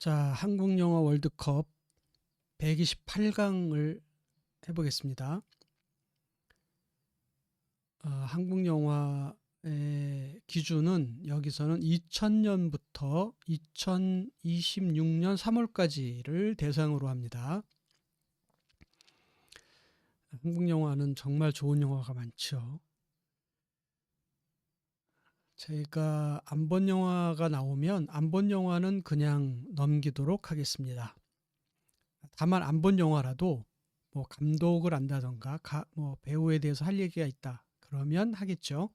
자, 한국 영화 월드컵 128강을 해보겠습니다. 한국 영화의 기준은 여기서는 2000년부터 2026년 3월까지를 대상으로 합니다. 한국 영화는 정말 좋은 영화가 많죠. 제가 안 본 영화가 나오면 안 본 영화는 그냥 넘기도록 하겠습니다. 다만 안 본 영화라도 뭐 감독을 안다던가 뭐 배우에 대해서 할 얘기가 있다 그러면 하겠죠.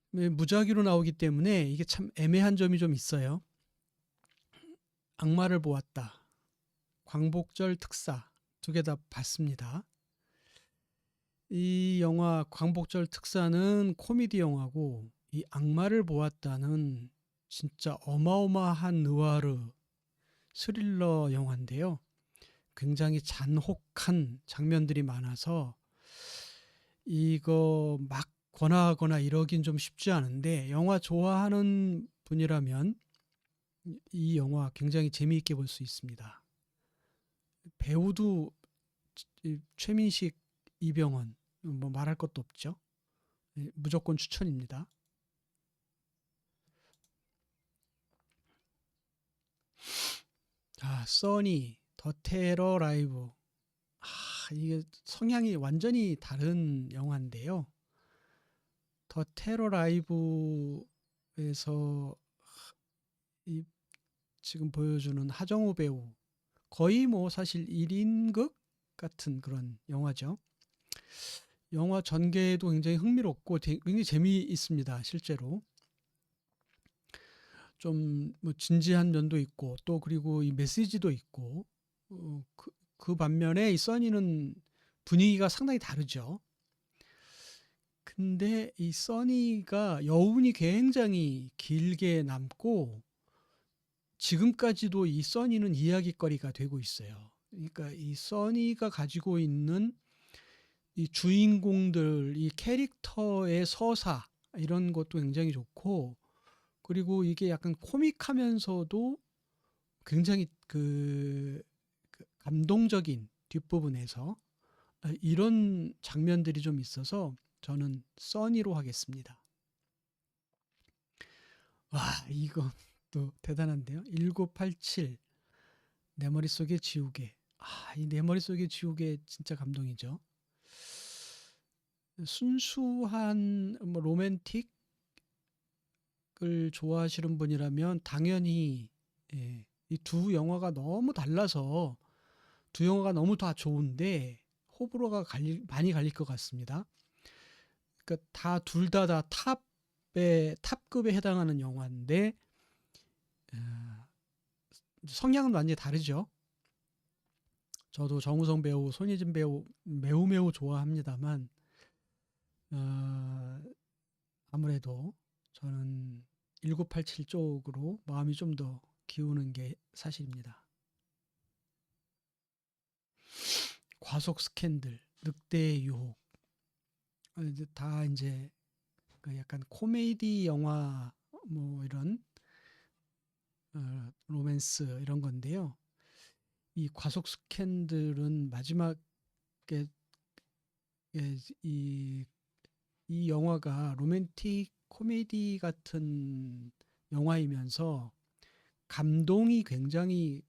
무작위로 나오기 때문에 이게 참 애매한 점이 좀 있어요. 악마를 보았다, 광복절 특사 두 개 다 봤습니다. 이 영화 광복절 특사는 코미디 영화고, 이 악마를 보았다는 진짜 어마어마한 느와르 스릴러 영화인데요. 굉장히 잔혹한 장면들이 많아서 이거 막 권하거나 이러긴 좀 쉽지 않은데, 영화 좋아하는 분이라면 이 영화 굉장히 재미있게 볼 수 있습니다. 배우도 최민식, 이병헌 뭐 말할 것도 없죠. 무조건 추천입니다. 써니 더 테러 라이브. 이게 성향이 완전히 다른 영화인데요. 더 테러 라이브에서 이 지금 보여주는 하정우 배우, 거의 뭐 사실 1인극 같은 그런 영화죠. 영화 전개도 굉장히 흥미롭고 굉장히 재미있습니다. 실제로 좀 뭐 진지한 면도 있고, 또 그리고 이 메시지도 있고, 그 반면에 이 써니는 분위기가 상당히 다르죠. 근데 이 써니가 여운이 굉장히 길게 남고, 지금까지도 이 써니는 이야깃거리가 되고 있어요. 그러니까 이 써니가 가지고 있는 이 주인공들, 이 캐릭터의 서사, 이런 것도 굉장히 좋고, 그리고 이게 약간 코믹하면서도 굉장히 그 감동적인 뒷부분에서 이런 장면들이 좀 있어서 저는 써니로 하겠습니다. 와, 이거 또 대단한데요. 1987 내 머릿속에 지우개. 이 내 머릿속에 지우개 진짜 감동이죠. 순수한 뭐 로맨틱을 좋아하시는 분이라면 당연히, 이 두 영화가 너무 달라서 두 영화가 너무 다 좋은데 호불호가 많이 갈릴 것 같습니다. 그러니까 둘 다 탑급에 해당하는 영화인데, 성향은 완전히 다르죠. 저도 정우성 배우, 손예진 배우 매우 좋아합니다만, 아무래도 저는 1987 쪽으로 마음이 좀 더 기우는 게 사실입니다. 과속 스캔들, 늑대의 유혹, 다 이제 그 약간 코미디 영화, 뭐 이런 로맨스 이런 건데요. 이 과속 스캔들은 마지막에 이, 이 영화가 로맨틱 코미디 같은 영화이면서 감동이 굉장히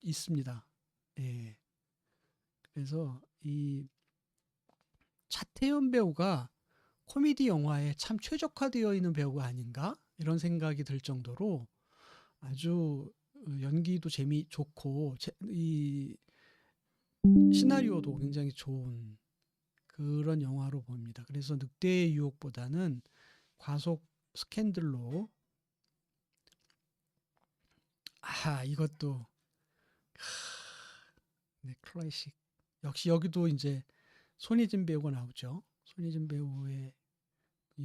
있습니다. 예. 그래서 이 차태현 배우가 코미디 영화에 참 최적화되어 있는 배우가 아닌가 이런 생각이 들 정도로 아주 연기도 좋고, 이 시나리오도 굉장히 좋은 그런 영화로 봅니다. 그래서 늑대의 유혹보다는 과속 스캔들로. 이것도 네, 클래식. 역시 여기도 이제 손예진 배우가 나오죠. 손예진 배우의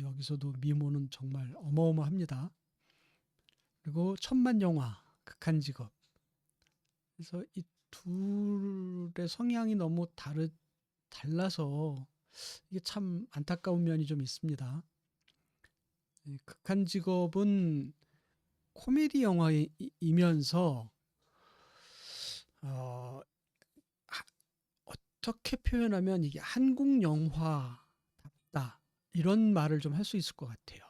여기서도 미모는 정말 어마어마합니다. 그리고 천만 영화, 극한 직업. 그래서 이 둘의 성향이 너무 달라서 이게 참 안타까운 면이 좀 있습니다. 극한 직업은 코미디 영화이면서 어, 하- 어떻게 표현하면 이게 한국 영화답다 이런 말을 좀 할 수 있을 것 같아요.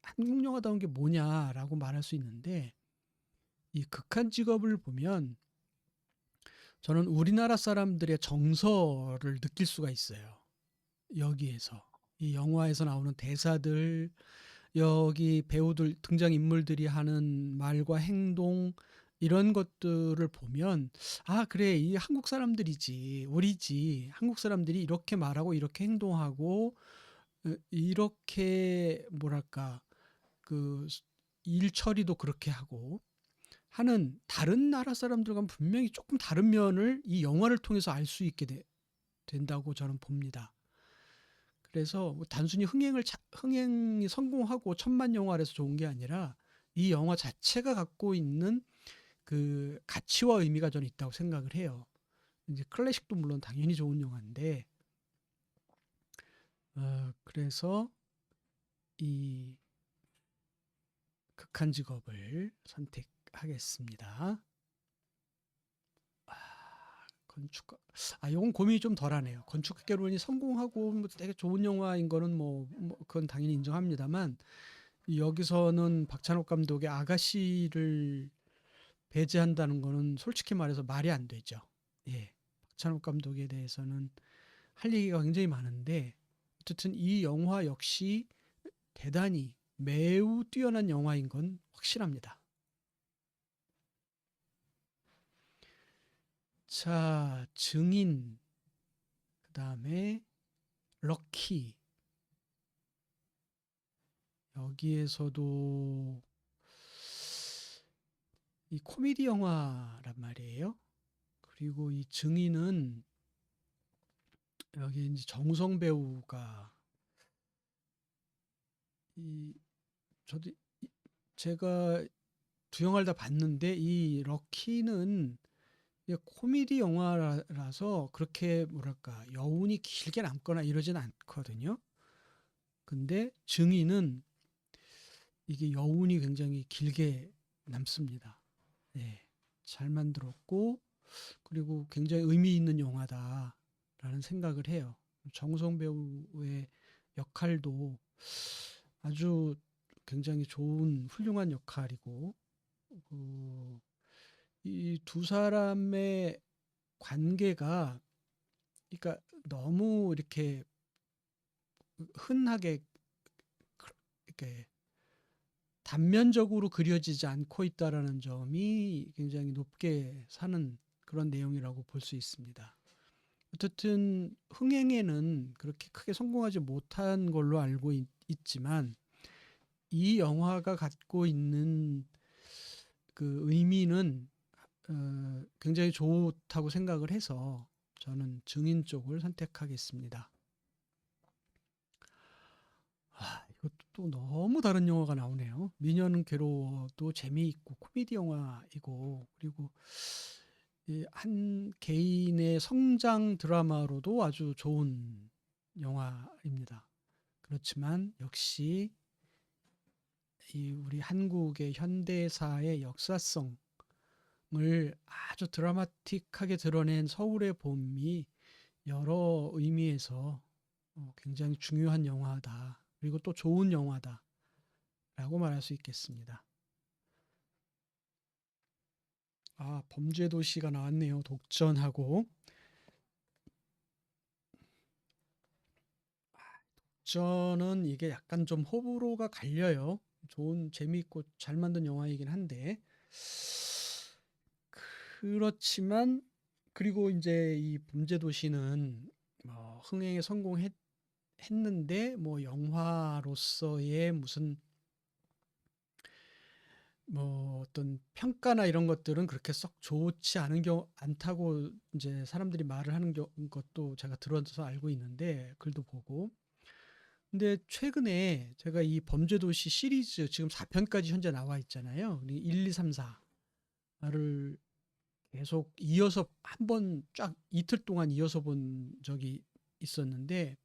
한국 영화다운 게 뭐냐라고 말할 수 있는데 이 극한 직업을 보면 저는 우리나라 사람들의 정서를 느낄 수가 있어요. 여기에서 이 영화에서 나오는 대사들, 여기 배우들 등장인물들이 하는 말과 행동 이런 것들을 보면 아 그래 이 한국 사람들이지 우리지 한국 사람들이 이렇게 말하고 이렇게 행동하고 이렇게 뭐랄까 그 일 처리도 그렇게 하고 하는 다른 나라 사람들과는 분명히 조금 다른 면을 이 영화를 통해서 알 수 있게 된다고 저는 봅니다. 그래서 뭐 단순히 흥행이 성공하고 천만 영화라서 좋은 게 아니라 이 영화 자체가 갖고 있는 그 가치와 의미가 저는 있다고 생각을 해요. 이제 클래식도 물론 당연히 좋은 영화인데 그래서 이 극한 직업을 선택하겠습니다. 건축가 요건 고민이 좀 덜하네요. 건축학개론이 성공하고 뭐 되게 좋은 영화인 거는 뭐 그건 당연히 인정합니다만 여기서는 박찬욱 감독의 아가씨를 배제한다는 거는 솔직히 말해서 말이 안 되죠. 예. 박찬욱 감독에 대해서는 할 얘기가 굉장히 많은데 어쨌든 이 영화 역시 대단히 매우 뛰어난 영화인 건 확실합니다. 자, 증인, 그 다음에 럭키. 여기에서도 이 코미디 영화란 말이에요. 그리고 이 증인은 여기 이제 정우성 배우가 이 저도 제가 두 영화를 다 봤는데 이 럭키는 이게 코미디 영화라서 그렇게 뭐랄까 여운이 길게 남거나 이러진 않거든요. 근데 증인은 이게 여운이 굉장히 길게 남습니다. 예, 잘 만들었고 그리고 굉장히 의미 있는 영화다라는 생각을 해요. 정우성 배우의 역할도 아주 굉장히 좋은 훌륭한 역할이고 그 이 두 사람의 관계가 그러니까 너무 이렇게 흔하게 이렇게 단면적으로 그려지지 않고 있다라는 점이 굉장히 높게 사는 그런 내용이라고 볼 수 있습니다. 어쨌든 흥행에는 그렇게 크게 성공하지 못한 걸로 알고 있지만 이 영화가 갖고 있는 그 의미는 굉장히 좋다고 생각을 해서 저는 증인 쪽을 선택하겠습니다. 이것도 또 너무 다른 영화가 나오네요. 미녀는 괴로워도 재미있고 코미디 영화이고 그리고 한 개인의 성장 드라마로도 아주 좋은 영화입니다. 그렇지만 역시 이 우리 한국의 현대사의 역사성을 아주 드라마틱하게 드러낸 서울의 봄이 여러 의미에서 굉장히 중요한 영화다. 그리고 또 좋은 영화다라고 말할 수 있겠습니다. 범죄도시가 나왔네요. 독전하고. 독전은 이게 약간 좀 호불호가 갈려요. 좋은 재미있고 잘 만든 영화이긴 한데 그렇지만 그리고 이제 이 범죄도시는 흥행에 성공했는데 뭐 영화로서의 무슨 뭐 어떤 평가나 이런 것들은 그렇게 썩 좋지 않다고 이제 사람들이 말을 하는 것도 제가 들어서 알고 있는데 글도 보고 근데 최근에 제가 이 범죄도시 시리즈 지금 4편까지 현재 나와 있잖아요. 1, 2, 3, 4를 계속 이어서 한 번 쫙 이틀 동안 이어서 본 적이 있었는데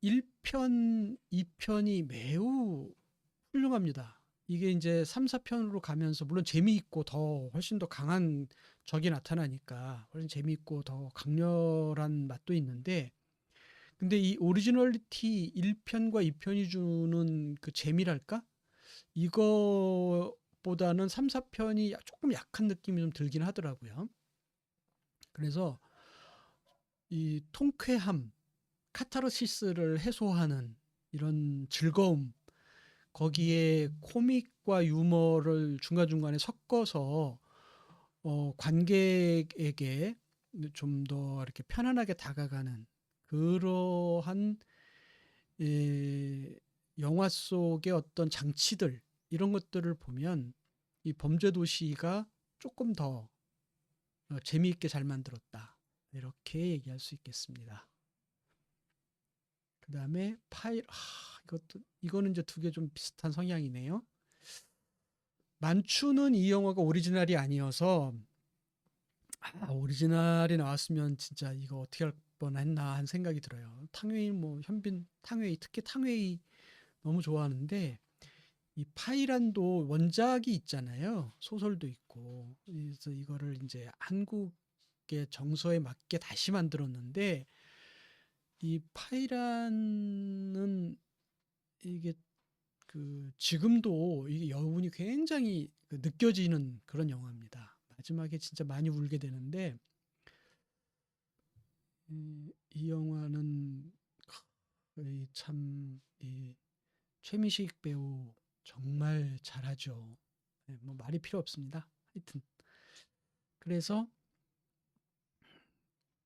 1편, 2편이 매우 훌륭합니다. 이게 이제 3, 4편으로 가면서 물론 재미있고 더 훨씬 더 강한 적이 나타나니까 훨씬 재미있고 더 강렬한 맛도 있는데 근데 이 오리지널리티 1편과 2편이 주는 그 재미랄까? 이거보다는 3, 4편이 조금 약한 느낌이 좀 들긴 하더라고요. 그래서 이 통쾌함, 카타르시스를 해소하는 이런 즐거움, 거기에 코믹과 유머를 중간중간에 섞어서 관객에게 좀 더 이렇게 편안하게 다가가는 그러한 예, 영화 속의 어떤 장치들 이런 것들을 보면 이 범죄도시가 조금 더 재미있게 잘 만들었다. 이렇게 얘기할 수 있겠습니다. 그 다음에 이거는 이제 두 개 좀 비슷한 성향이네요. 만추는 이 영화가 오리지널이 아니어서 오리지널이 나왔으면 진짜 이거 어떻게 할 뻔했나 한 생각이 들어요. 탕웨이 뭐 현빈 탕웨이 특히 탕웨이 너무 좋아하는데 이 파이란도 원작이 있잖아요. 소설도 있고. 그래서 이거를 이제 한국의 정서에 맞게 다시 만들었는데 이 파이란은 이게 그 지금도 이게 여운이 굉장히 그 느껴지는 그런 영화입니다. 마지막에 진짜 많이 울게 되는데 이 영화는 이 최미식 배우 정말 잘하죠. 네, 뭐 말이 필요 없습니다. 하여튼 그래서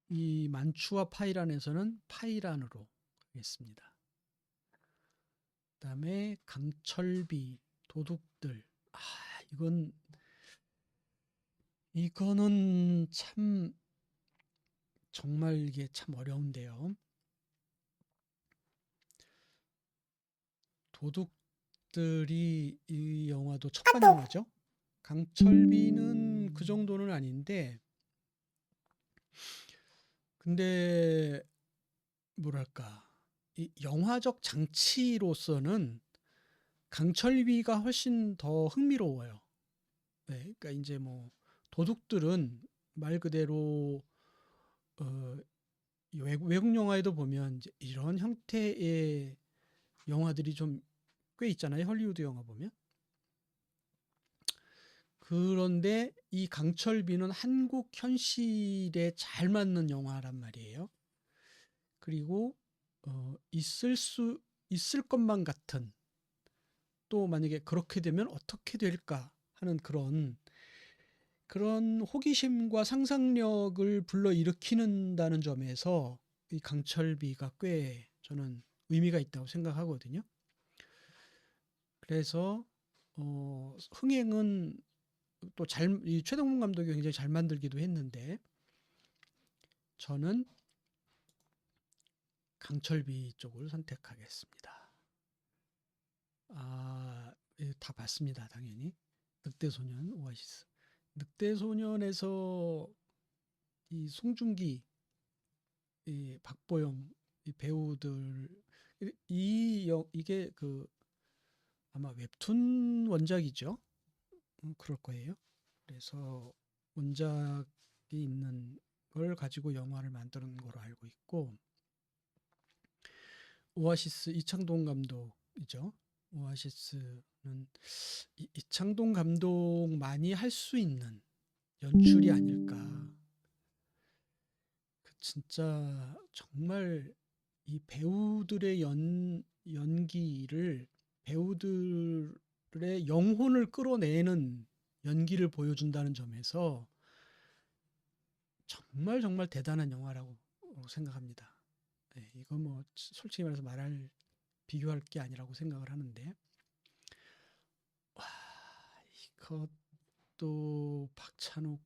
이 만추와 파이란에서는 파이란으로 하겠습니다. 그다음에 강철비 도둑들 아 이거는 참 정말 이게 참 어려운데요. 도둑들이 이 영화도 첫판 영화죠. 강철비는 그 정도는 아닌데 근데 뭐랄까 이 영화적 장치로서는 강철비가 훨씬 더 흥미로워요. 네, 그러니까 이제 뭐 도둑들은 말 그대로 어, 외국 영화에도 보면 이제 이런 형태의 영화들이 좀 꽤 있잖아요. 헐리우드 영화 보면. 그런데 이 강철비는 한국 현실에 잘 맞는 영화란 말이에요. 그리고 있을 것만 같은 또 만약에 그렇게 되면 어떻게 될까 하는 그런 호기심과 상상력을 불러일으키는다는 점에서 이 강철비가 꽤 저는 의미가 있다고 생각하거든요. 그래서 흥행은 또 이 최동문 감독이 굉장히 잘 만들기도 했는데 저는 강철비 쪽을 선택하겠습니다. 다 봤습니다, 당연히. 늑대소년, 오아시스. 늑대소년에서 이 송중기, 이 박보영 이 배우들 이게 그 아마 웹툰 원작이죠. 그럴 거예요. 그래서 원작이 있는 걸 가지고 영화를 만드는 거로 알고 있고 오아시스 이창동 감독이죠. 오아시스는 이창동 감독만이 할 수 있는 연출이 아닐까. 진짜 정말 이 배우들의 연기를 배우들의 영혼을 끌어내는 연기를 보여준다는 점에서 정말 정말 대단한 영화라고 생각합니다. 네, 이거 뭐 솔직히 말해서 비교할 게 아니라고 생각을 하는데 와 이것도 박찬욱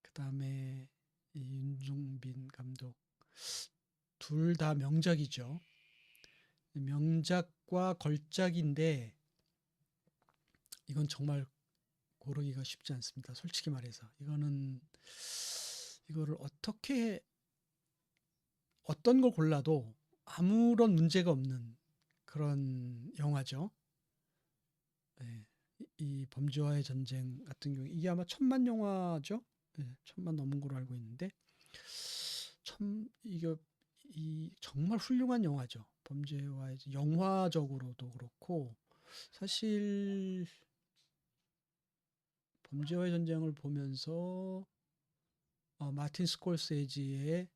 그다음에 윤종빈 감독 둘 다 명작이죠. 명작과 걸작인데 이건 정말 고르기가 쉽지 않습니다. 솔직히 말해서 이거를 어떤 걸 골라도 아무런 문제가 없는 그런 영화죠. 예. 이 범죄와의 전쟁 같은 경우 이게 아마 1000만 영화죠. 예, 1000만 넘은 걸로 알고 있는데 참 이게 이 정말 훌륭한 영화죠. 범죄와의 영화적으로도 그렇고 사실 범죄와의 전쟁을 보면서 마틴 스콜세지의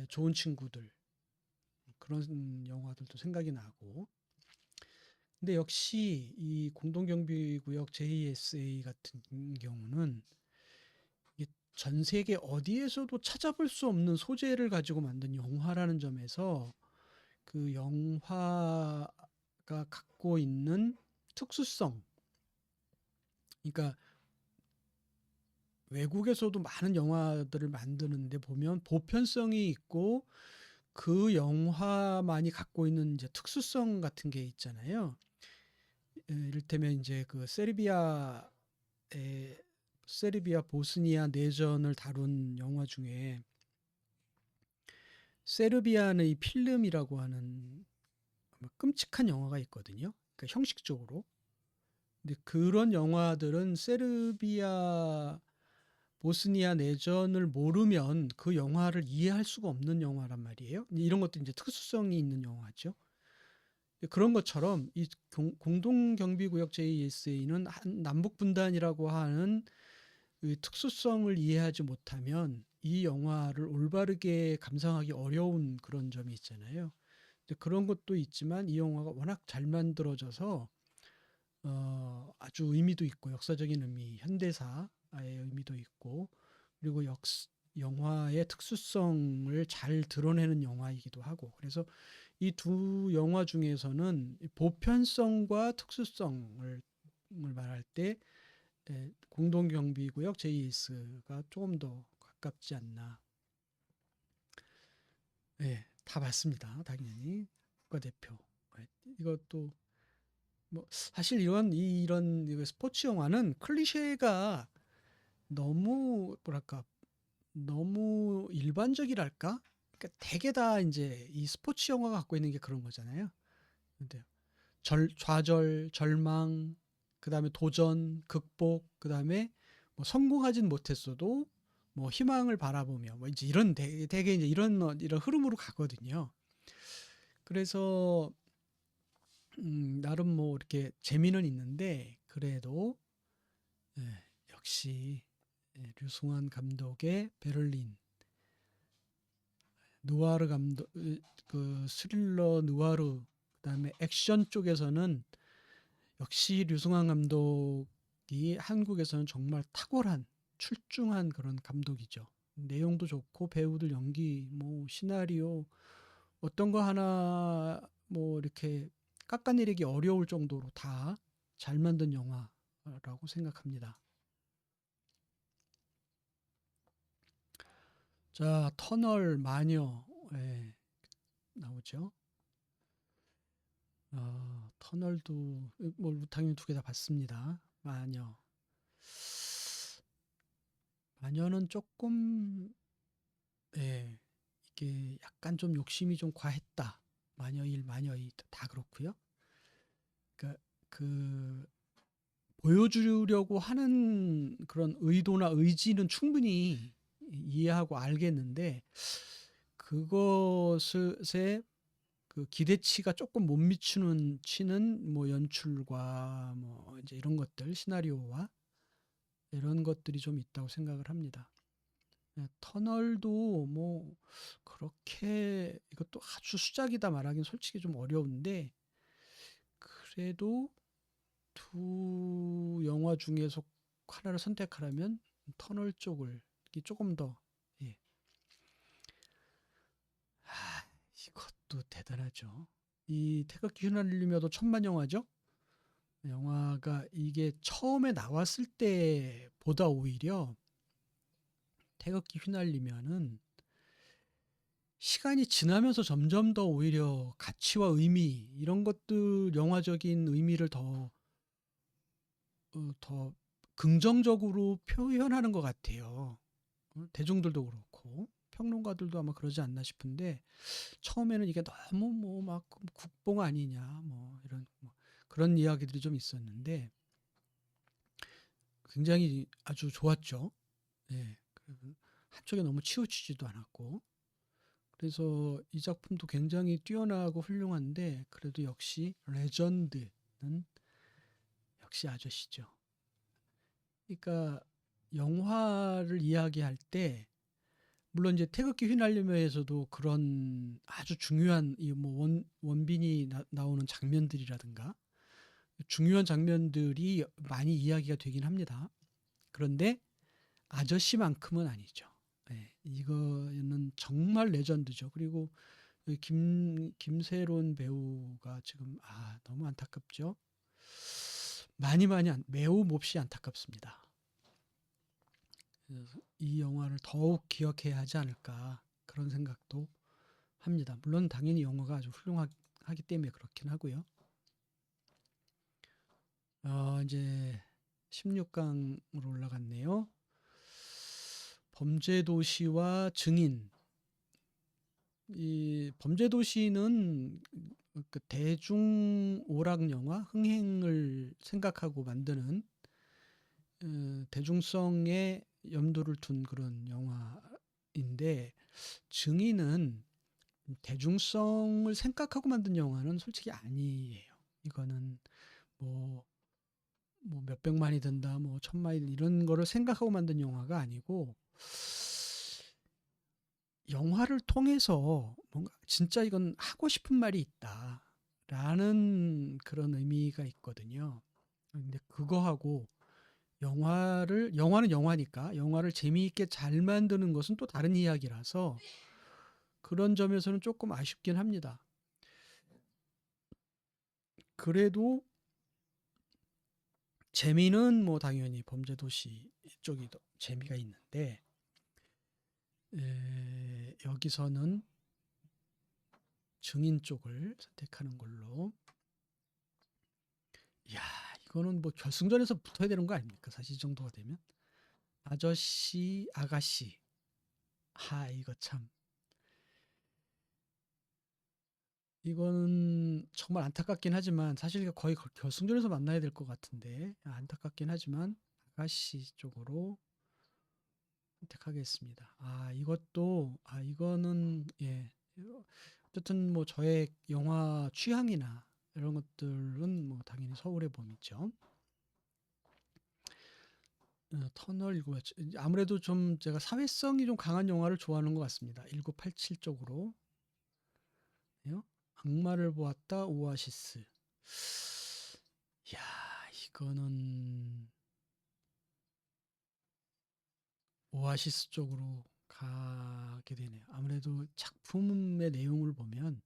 좋은 친구들 그런 영화들도 생각이 나고 근데 역시 이 공동경비구역 JSA 같은 경우는 이게 전 세계 어디에서도 찾아볼 수 없는 소재를 가지고 만든 영화라는 점에서 그 영화가 갖고 있는 특수성, 그러니까 외국에서도 많은 영화들을 만드는데 보면 보편성이 있고 그 영화만이 갖고 있는 이제 특수성 같은 게 있잖아요. 이를테면 이제 그 세르비아 보스니아 내전을 다룬 영화 중에 세르비아의 필름이라고 하는 끔찍한 영화가 있거든요. 그러니까 형식적으로. 근데 그런 영화들은 세르비아 보스니아 내전을 모르면 그 영화를 이해할 수가 없는 영화란 말이에요. 이런 것도 이제 특수성이 있는 영화죠. 그런 것처럼 이 공동경비구역 JSA는 남북 분단이라고 하는 그 특수성을 이해하지 못하면 이 영화를 올바르게 감상하기 어려운 그런 점이 있잖아요. 그런 것도 있지만 이 영화가 워낙 잘 만들어져서 아주 의미도 있고 역사적인 의미, 현대사의 의미도 있고 그리고 영화의 특수성을 잘 드러내는 영화이기도 하고 그래서 이 두 영화 중에서는 보편성과 특수성을 말할 때 공동경비구역 JS가 조금 더 가깝지 않나. 네, 다 맞습니다. 당연히 국가대표. 이것도 뭐 사실 이런 스포츠 영화는 클리셰가 너무 뭐랄까 너무 일반적이랄까? 그러니까 대개 다 이제 이 스포츠 영화가 갖고 있는 게 그런 거잖아요. 근데 좌절, 절망, 그다음에 도전, 극복, 그다음에 뭐 성공하진 못했어도 뭐 희망을 바라보며 뭐 이제 이런 대개 이제 이런 흐름으로 가거든요. 그래서 나름 뭐 이렇게 재미는 있는데 그래도 예, 역시 류승환 감독의 베를린 누아르 감독 그 스릴러 누아르 그다음에 액션 쪽에서는 역시 류승환 감독이 한국에서는 정말 탁월한 출중한 그런 감독이죠. 내용도 좋고 배우들 연기 뭐 시나리오 어떤 거 하나 뭐 이렇게 깎아내리기 어려울 정도로 다 잘 만든 영화라고 생각합니다. 자, 터널 마녀 나오죠. 터널도 뭐 당연히 두 개 다 봤습니다. 마녀는 조금 예, 이게 약간 좀 욕심이 좀 과했다. 마녀 1, 마녀 2 다 그렇고요. 그러니까 그 보여주려고 하는 그런 의도나 의지는 충분히 이해하고 알겠는데 그것에 그 기대치가 조금 못 미치는 치는 뭐 연출과 뭐 이제 이런 것들 시나리오와 이런 것들이 좀 있다고 생각을 합니다. 터널도 뭐 그렇게 이것도 아주 수작이다 말하긴 솔직히 좀 어려운데 그래도 두 영화 중에서 하나를 선택하라면 터널 쪽을 조금 더 예. 이것도 대단하죠. 이 태극기 휘날리며도 1000만 영화죠. 영화가 이게 처음에 나왔을 때보다 오히려 태극기 휘날리면은 시간이 지나면서 점점 더 오히려 가치와 의미 이런 것들 영화적인 의미를 더 긍정적으로 표현하는 것 같아요. 대중들도 그렇고 평론가들도 아마 그러지 않나 싶은데 처음에는 이게 너무 뭐 막 국뽕 아니냐 뭐 이런 뭐 그런 이야기들이 좀 있었는데 굉장히 아주 좋았죠. 예. 한쪽에 너무 치우치지도 않았고 그래서 이 작품도 굉장히 뛰어나고 훌륭한데 그래도 역시 레전드는 역시 아저씨죠. 그러니까 영화를 이야기할 때 물론 이제 태극기 휘날리며에서도 그런 아주 중요한 이 뭐 원빈이 나오는 장면들이라든가 중요한 장면들이 많이 이야기가 되긴 합니다. 그런데 아저씨만큼은 아니죠. 네, 이거는 정말 레전드죠. 그리고 김세론 배우가 지금 너무 안타깝죠. 매우 몹시 안타깝습니다. 그래서 이 영화를 더욱 기억해야 하지 않을까 그런 생각도 합니다. 물론 당연히 영화가 아주 훌륭하기 때문에 그렇긴 하고요. 이제 16강으로 올라갔네요. 범죄도시와 증인. 이 범죄도시는 그 대중 오락 영화 흥행을 생각하고 만드는 대중성에 염두를 둔 그런 영화인데 증인은 대중성을 생각하고 만든 영화는 솔직히 아니에요. 이거는 뭐 몇백만이 든다, 뭐 천만이 든다 이런 거를 생각하고 만든 영화가 아니고 영화를 통해서 뭔가 진짜 이건 하고 싶은 말이 있다라는 그런 의미가 있거든요. 근데 그거하고 영화는 영화니까 영화를 재미있게 잘 만드는 것은 또 다른 이야기라서 그런 점에서는 조금 아쉽긴 합니다. 그래도 재미는 뭐 당연히 범죄도시 쪽이 더 재미가 있는데 여기서는 증인 쪽을 선택하는 걸로. 이야, 이거는 뭐 결승전에서 붙어야 되는 거 아닙니까? 사실 이 정도가 되면 아저씨, 아가씨. 이거 참 이거는 정말 안타깝긴 하지만 사실 이거 거의 결승전에서 만나야 될 것 같은데 안타깝긴 하지만 아가씨 쪽으로 선택하겠습니다. 이거는 예. 어쨌든 뭐 저의 영화 취향이나 이런 것들은 뭐 당연히 서울의 봄이죠. 터널 1987. 아무래도 좀 제가 사회성이 좀 강한 영화를 좋아하는 것 같습니다. 1987 쪽으로. 요? 악마를 보았다 오아시스. 야, 이거는 오아시스 쪽으로 가게 되네요. 아무래도 작품의 내용을 보면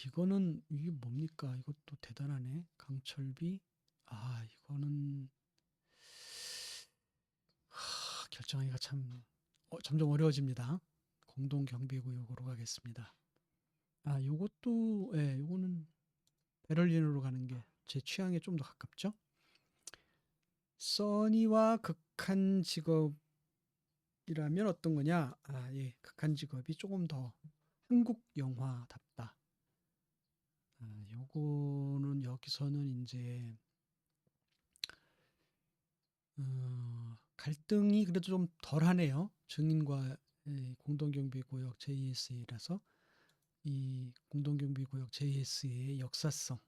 이거는 이게 뭡니까? 이것도 대단하네. 강철비. 이거는 결정하기가 참 점점 어려워집니다. 공동 경비구역으로 가겠습니다. 요거는 베를린으로 가는 게 제 취향에 좀 더 가깝죠. 써니와 극한 직업이라면 어떤 거냐? 예, 극한 직업이 조금 더 한국 영화답다. 요거는 여기서는 이제 갈등이 그래도 좀 덜하네요. 증인과 공동경비구역 JSA라서 이 공동경비구역 JSA의 역사성.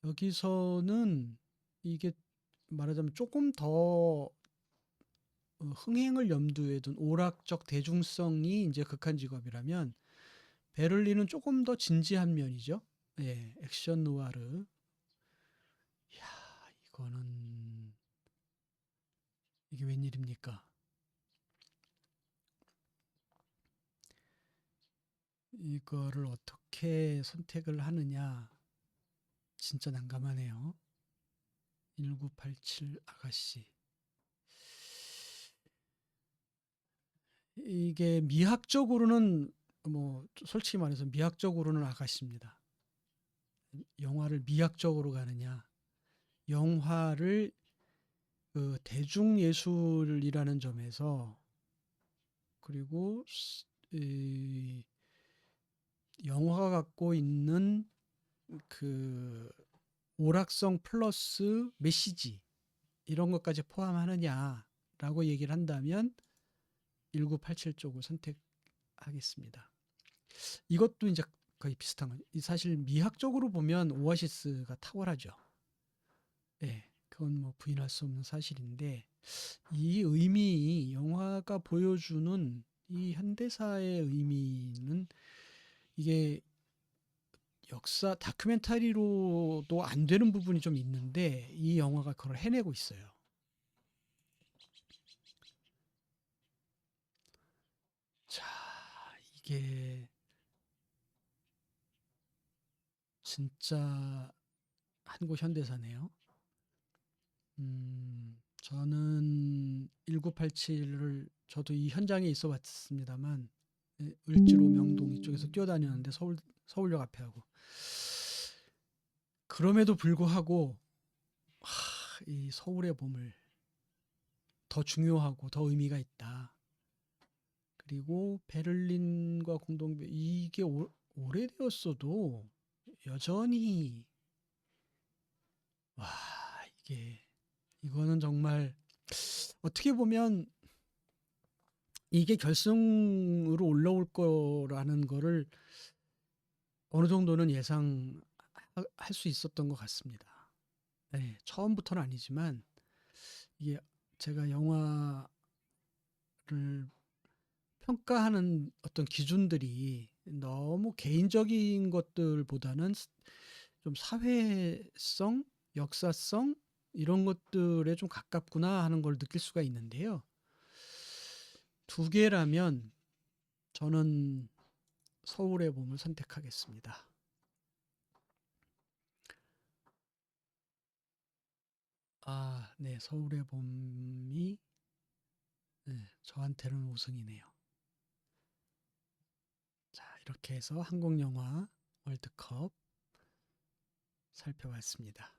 여기서는 이게 말하자면 조금 더 흥행을 염두에 둔 오락적 대중성이 이제 극한 직업이라면 베를린은 조금 더 진지한 면이죠. 예, 액션 누아르. 이야, 이거는 이게 웬일입니까? 이거를 어떻게 선택을 하느냐 진짜 난감하네요. 1987 아가씨. 이게 미학적으로는 뭐 솔직히 말해서 미학적으로는 아가씨입니다. 영화를 미학적으로 가느냐, 영화를 그 대중예술이라는 점에서 그리고 이 영화가 갖고 있는 그 오락성 플러스 메시지 이런 것까지 포함하느냐라고 얘기를 한다면 1987 쪽을 선택하겠습니다. 이것도 이제 거의 비슷한 거죠. 사실 미학적으로 보면 오아시스가 탁월하죠. 예, 그건 뭐 부인할 수 없는 사실인데 이 의미, 영화가 보여주는 이 현대사의 의미는 이게 역사 다큐멘터리로도 안 되는 부분이 좀 있는데 이 영화가 그걸 해내고 있어요. 자, 이게 진짜 한국 현대사네요. 저는 1987을 저도 이 현장에 있어 봤습니다만 을지로 명동 이쪽에서 뛰어다녔는데 서울역 앞에 하고 그럼에도 불구하고 이 서울의 봄을 더 중요하고 더 의미가 있다. 그리고 베를린과 공동배 이게 오래되었어도 여전히 와 이거는 정말 어떻게 보면 이게 결승으로 올라올 거라는 거를 어느 정도는 예상할 수 있었던 것 같습니다. 네, 처음부터는 아니지만 이게 제가 영화를 평가하는 어떤 기준들이 너무 개인적인 것들보다는 좀 사회성, 역사성 이런 것들에 좀 가깝구나 하는 걸 느낄 수가 있는데요. 두 개라면 저는 서울의 봄을 선택하겠습니다. 네, 서울의 봄이 네, 저한테는 우승이네요. 자, 이렇게 해서 한국 영화 월드컵 살펴봤습니다.